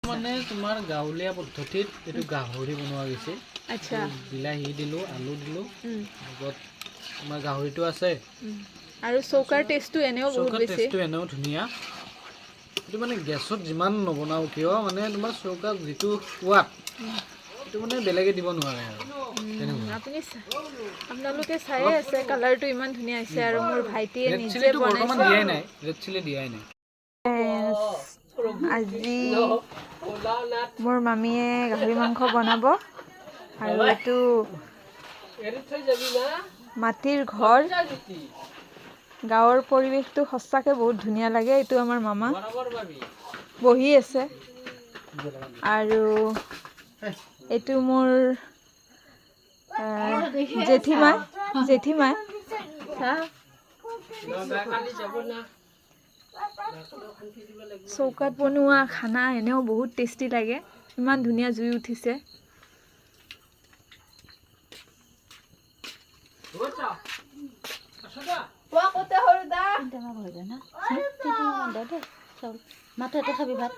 মানে তোমাৰ গাঁৱলীয়া পদ্ধতিত এইটো গাহৰি বনোৱা গৈছে। আচ্ছা বিলাহী দিলোঁ, আলু দিলোঁ, লগত তোমাৰ গাহৰিটো আছে আৰু চৌকাৰ টেষ্টটো এনেও বহুত চৌকাৰ বেছি। টেষ্টটো এনেও ধুনীয়া। এইটো মানে গেছত যিমান নবনাওঁ কিয় মানে তোমাৰ চৌকাত যিটো সোৱাদ সেইটো মানে বেলেগে দিব নোৱাৰে আৰু তেনেকুৱা। আপোনালোকে চায়ে আছে কালাৰটো ইমান ধুনীয়া হৈছে আৰু মোৰ ভাইটিয়ে ৰেড নিজে চিলিটো বৰ্তমান বনাইছে। দিয়াই নাই, ৰেড চিলি দিয়াই নাই। আজি মোৰ মামীয়ে গাহৰি মাংস বনাব আৰু এইটো মাটিৰ ঘৰ, গাঁৱৰ পৰিৱেশটো সঁচাকৈ বহুত ধুনীয়া লাগে। এইটো আমাৰ মামা বহি আছে আৰু এইটো মোৰ জেঠিমা চৌকাত বনোৱা খানা এনেও বহুত টেষ্টি লাগে। ইমান ধুনীয়া জুই উঠিছে। মাত্ৰ এটা খাবি ভাত।